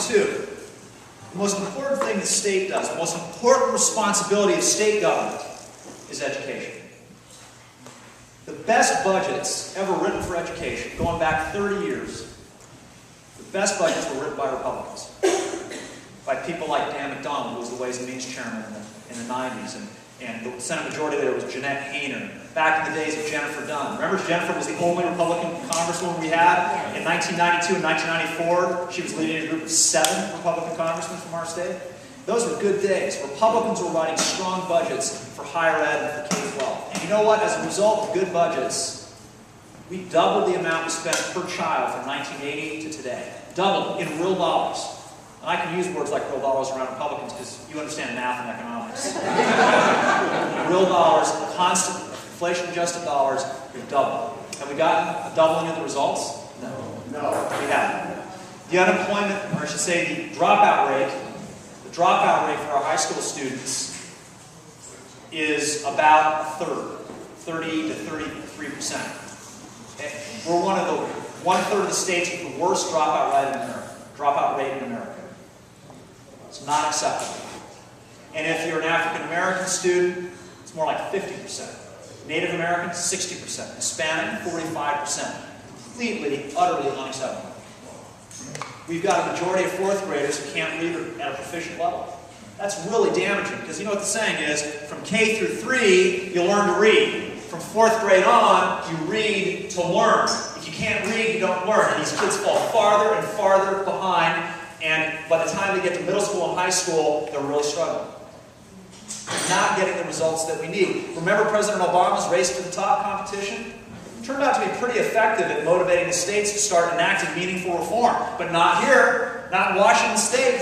two. The most important thing the state does, the most important responsibility of state government is education. The best budgets ever written for education, going back 30 years, the best budgets were written by Republicans. By people like Dan McDonald, who was the Ways and Means Chairman in the 90s, and the Senate Majority Leader was Jeanette Hayner. Back in the days of Jennifer Dunn. Remember, Jennifer was the only Republican congresswoman we had? In 1992 and 1994, she was leading a group of 7 Republican congressmen from our state. Those were good days. Republicans were writing strong budgets for higher ed and for K-12. And you know what? As a result of good budgets, we doubled the amount we spent per child from 1980 to today. Doubled in real dollars. And I can use words like real dollars around Republicans because you understand math and economics. Real dollars, constant, inflation-adjusted dollars, we've doubled. Have we gotten a doubling of the results? No, we haven't. The unemployment, or I should say the dropout rate for our high school students is about a third, 30 to 33%. We're one-third of the states with the worst dropout rate in America. It's not acceptable. And if you're an African American student, it's more like 50%. Native Americans, 60%. Hispanic, 45%. Completely, utterly unacceptable. We've got a majority of 4th graders who can't read at a proficient level. That's really damaging, because you know what the saying is, from K through 3, you learn to read. From 4th grade on, you read to learn. If you can't read, you don't learn. And these kids fall farther and farther behind, and by the time they get to middle school and high school, they're really struggling. Not getting the results that we need. Remember President Obama's Race to the Top competition? It turned out to be pretty effective at motivating the states to start enacting meaningful reform. But not here, not in Washington State.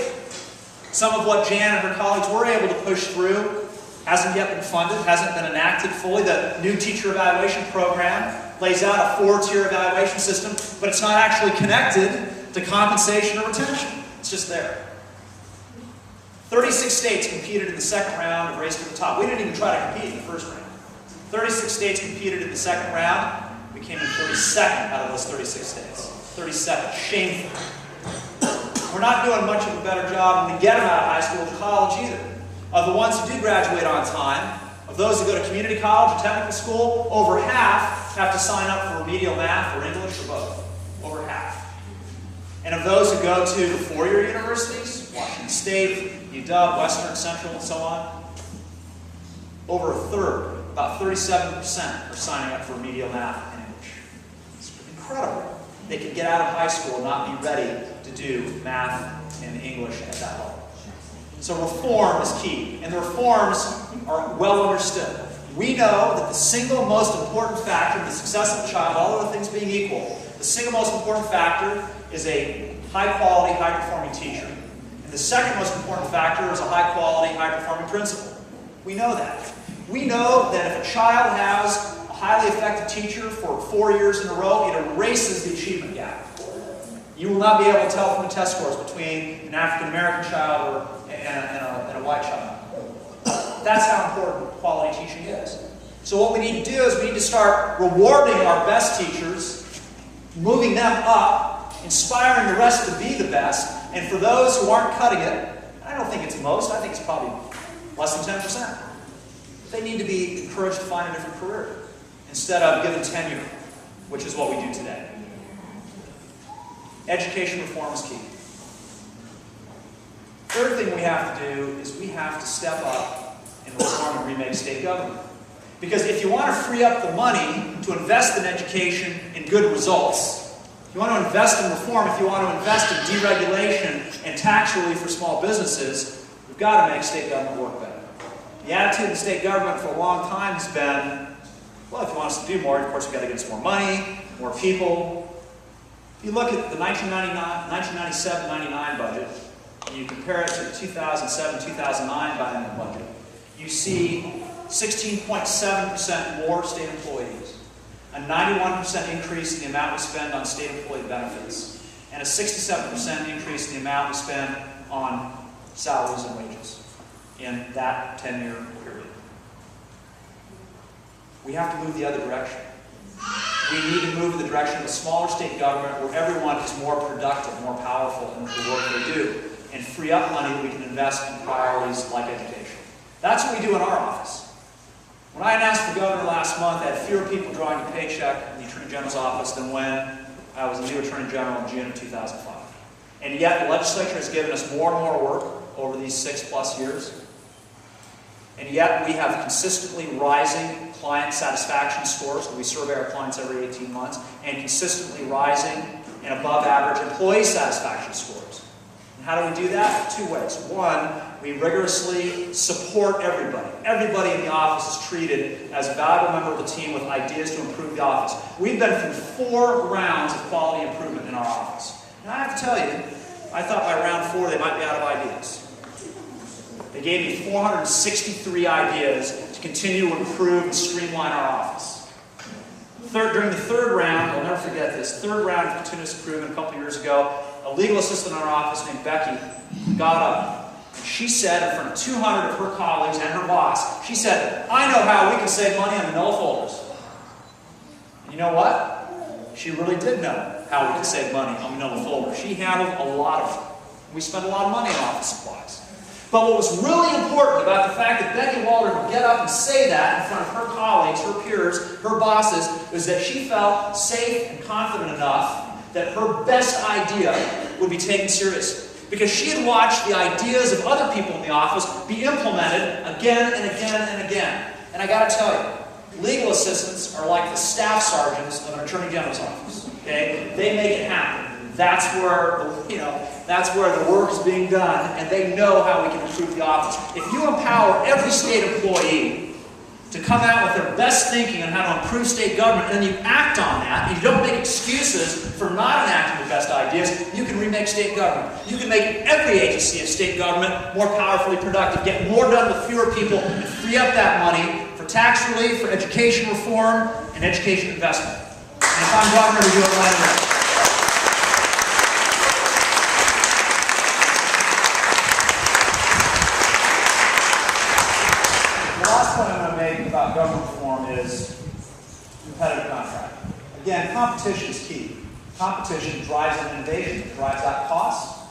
Some of what Jan and her colleagues were able to push through hasn't yet been funded, hasn't been enacted fully. The new teacher evaluation program lays out a 4-tier evaluation system, but it's not actually connected to compensation or retention. It's just there. 36 states competed in the second round of Race to the Top. We didn't even try to compete in the first round. 36 states competed in the second round. We came in 32nd out of those 36 states. 32nd. Shameful. We're not doing much of a better job to get them out of high school to college either. Of the ones who do graduate on time, of those who go to community college or technical school, over half have to sign up for remedial math or English or both. Over half. And of those who go to the 4-year universities, Washington State, UW, Western, Central, and so on, over a third, about 37%, are signing up for remedial math and English. It's incredible. They can get out of high school and not be ready to do math and English at that level. So reform is key, and the reforms are well understood. We know that the single most important factor in the success of a child, all other things being equal, the single most important factor is a high-quality, high-performing teacher. And the second most important factor is a high-quality, high-performing principal. We know that. We know that if a child has a highly effective teacher for 4 years in a row, it erases the achievement gap. You will not be able to tell from the test scores between an African-American child and a white child. That's how important quality teaching is. So what we need to do is we need to start rewarding our best teachers, moving them up, inspiring the rest to be the best, and for those who aren't cutting it, I don't think it's most, I think it's probably less than 10%. They need to be encouraged to find a different career instead of given tenure, which is what we do today. Education reform is key. Third thing we have to do is we have to step up and reform and remake state government. Because if you want to free up the money to invest in education in good results, if you want to invest in reform, if you want to invest in deregulation and tax relief for small businesses, we've got to make state government work better. The attitude in state government for a long time has been, well, if you want us to do more, of course we've got to get us more money, more people. If you look at the 1997-99 budget, and you compare it to the 2007-2009 biennial budget, you see 16.7% more state employees, a 91% increase in the amount we spend on state employee benefits, and a 67% increase in the amount we spend on salaries and wages in that 10-year period. We have to move the other direction. We need to move in the direction of a smaller state government where everyone is more productive, more powerful in the work they do, and free up money that we can invest in priorities like education. That's what we do in our office. When I announced for governor last month, I had fewer people drawing a paycheck in the Attorney General's office than when I was the new Attorney General in June of 2005. And yet the legislature has given us more and more work over these 6+ years. And yet we have consistently rising client satisfaction scores. We survey our clients every 18 months, and consistently rising and above average employee satisfaction scores. And how do we do that? 2 ways. One, we rigorously support everybody. Everybody in the office is treated as a valuable member of the team with ideas to improve the office. We've been through 4 rounds of quality improvement in our office. And I have to tell you, I thought by round 4 they might be out of ideas. They gave me 463 ideas to continue to improve and streamline our office. During the 3rd round, I'll never forget this, 3rd round of continuous improvement a couple years ago, a legal assistant in our office named Becky got up. And she said in front of 200 of her colleagues and her boss, she said, "I know how we can save money on manila folders." And you know what? She really did know how we could save money on manila folders. She handled a lot of them. We spent a lot of money on office supplies. But what was really important about the fact that Becky Walter would get up and say that in front of her colleagues, her peers, her bosses, was that she felt safe and confident enough that her best idea would be taken seriously. Because she had watched the ideas of other people in the office be implemented again and again and again. And I got to tell you, legal assistants are like the staff sergeants of an Attorney General's office. Okay? They make it happen. That's where the work is being done, and they know how we can improve the office. If you empower every state employee to come out with their best thinking on how to improve state government, and then you act on that, and you don't make excuses for not enacting your best ideas, you can remake state government. You can make every agency of state government more powerfully productive, get more done with fewer people, and free up that money for tax relief, for education reform, and education investment. And if I'm governor, we do it right away. About government reform is competitive contracting. Again, competition is key. Competition drives innovation, it drives out costs.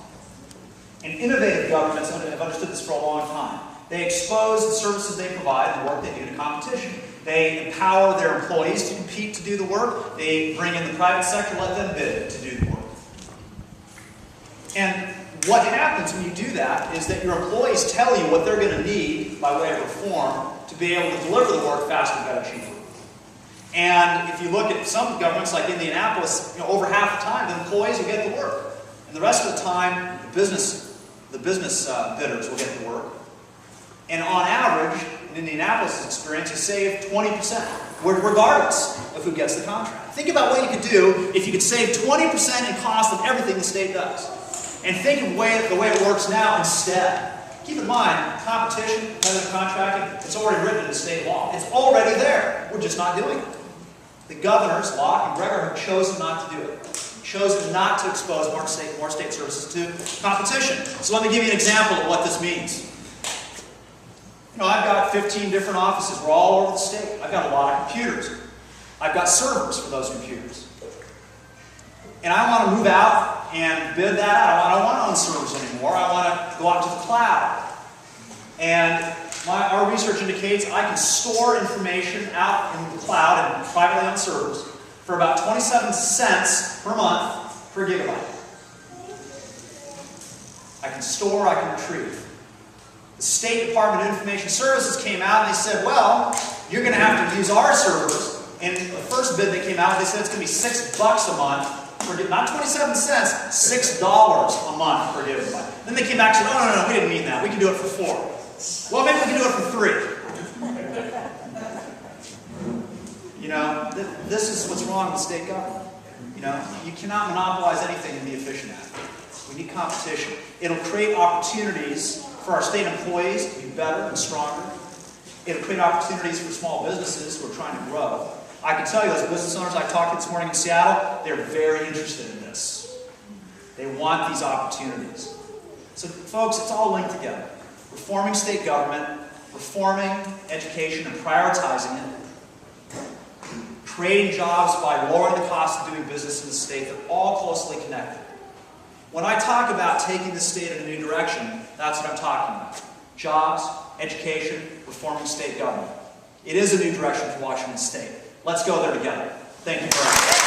And innovative governments have understood this for a long time. They expose the services they provide and the work they do to competition. They empower their employees to compete to do the work. They bring in the private sector, let them bid to do the work. And what happens when you do that is that your employees tell you what they're going to need by way of reform to be able to deliver the work faster, better, cheaper. And if you look at some governments like Indianapolis, over half the time the employees will get the work. And the rest of the time the business bidders will get the work. And on average, in Indianapolis' experience, you save 20%, regardless of who gets the contract. Think about what you could do if you could save 20% in cost of everything the state does. And think of the way it works now instead. Keep in mind, competition, competitive contracting, it's already written in the state law. It's already there. We're just not doing it. The governors, Locke and Gregory, have chosen not to do it. Chosen not to expose more state services to competition. So let me give you an example of what this means. I've got 15 different offices. We're all over the state. I've got a lot of computers. I've got servers for those computers. And I want to move out and bid that out. I don't want to own servers anymore. I want to go out to the cloud. And our research indicates I can store information out in the cloud and privately on servers for about 27 cents per month per gigabyte. I can store, I can retrieve. The State Department of Information Services came out and they said, well, you're going to have to use our servers. And the first bid that came out, they said it's going to be $6 a month. Not 27 cents, $6 a month per gigabyte. Then they came back and said, oh, no, we didn't mean that. We can do it for $4. Well, maybe we can do it for $3. This is what's wrong with state government. You cannot monopolize anything and be efficient at it. We need competition. It'll create opportunities for our state employees to be better and stronger. It'll create opportunities for small businesses who are trying to grow. I can tell you, as business owners I talked to this morning in Seattle, they're very interested in this. They want these opportunities. So, folks, it's all linked together. Reforming state government, reforming education and prioritizing it, creating jobs by lowering the cost of doing business in the state. They're all closely connected. When I talk about taking the state in a new direction, that's what I'm talking about. Jobs, education, reforming state government. It is a new direction for Washington State. Let's go there together. Thank you very much.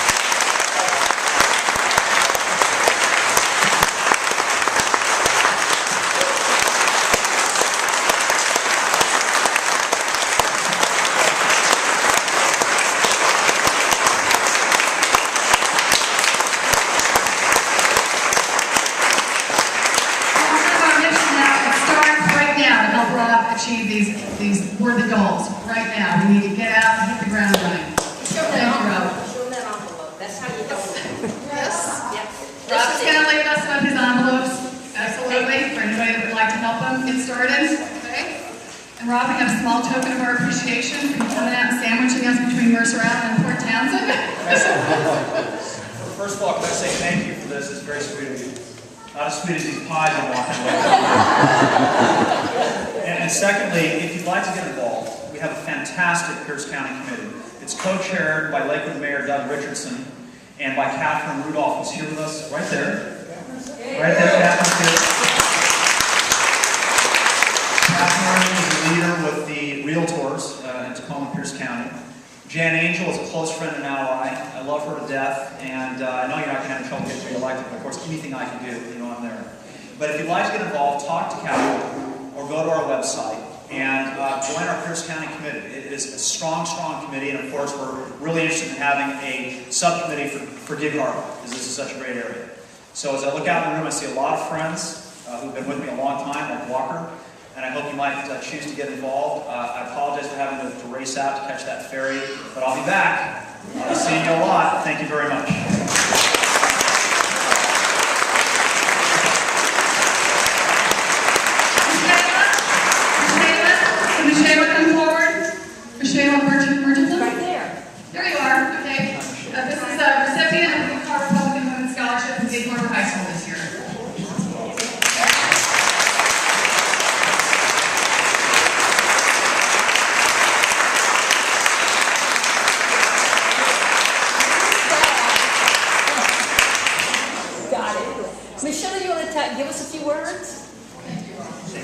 Achieve these worthy goals right now. We need to get out and hit the ground running. Show that envelope. Show that envelope. That's how you help. Yes. Yep. Rob's going to leave us with his envelopes. Absolutely. For anybody that would like to help him get started. Okay. And Rob, we have a small token of our appreciation for coming out and sandwiching us between Mercer Island and Port Townsend. First of all, can I say thank you for this? It's very sweet of you. Not as sweet as these pies I'm walking away from. And secondly, if you'd like to get involved, we have a fantastic Pierce County committee. It's co-chaired by Lakewood Mayor Doug Richardson and by Catherine Rudolph, who's here with us right there. Right there, Catherine's here. Catherine is the leader with the Realtors in Tacoma, Pierce County. Jan Angel is a close friend and ally. I love her to death, and I know you're not going to have trouble getting reelected, but of course, anything I can do, you know I'm there. But if you'd like to get involved, talk to Catherine or go to our website and join our Pierce County committee. It is a strong, strong committee, and of course, we're really interested in having a subcommittee for Gig Harbor, because this is such a great area. So as I look out in the room, I see a lot of friends who've been with me a long time, like Walker, and I hope you might choose to get involved. I apologize for having to race out to catch that ferry, but I'll be back. I'll be seeing you a lot. Thank you very much. Right there. There you are. Okay. This is a recipient of the Car Republican Women's Scholarship from Gig Harbor High School this year. Got it. Michelle, you want to give us a few words?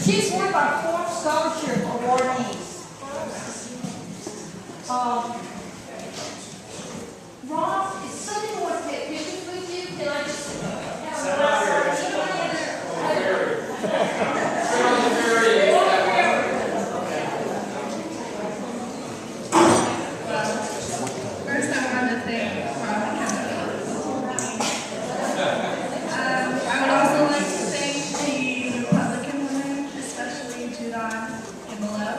She's one of our 4 scholarship awardees. Rob, is somebody want to take pictures with you? Can I just First, I wanted to thank Rob McKenna. I would also like to thank the Republican women, especially Judon Kimbelow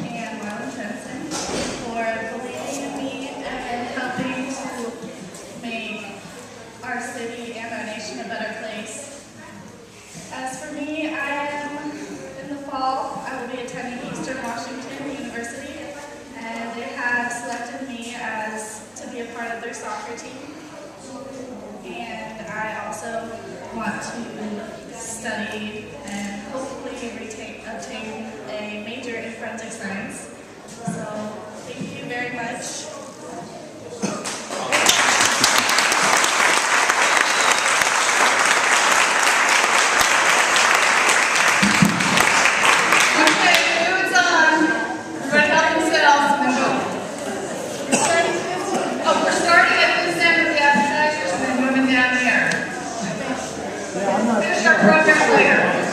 and Marlon Jensen, for believing in me and helping to make our city and our nation a better place. As for me, I am in the fall. I will be attending Eastern Washington University, and they have selected me to be a part of their soccer team. And I also want to study and hopefully obtain a major in forensic science. So thank you very much. Okay, food's on. Everybody help themselves and then go. We're starting at the center of the appetizers and then moving down there. Finish our program later.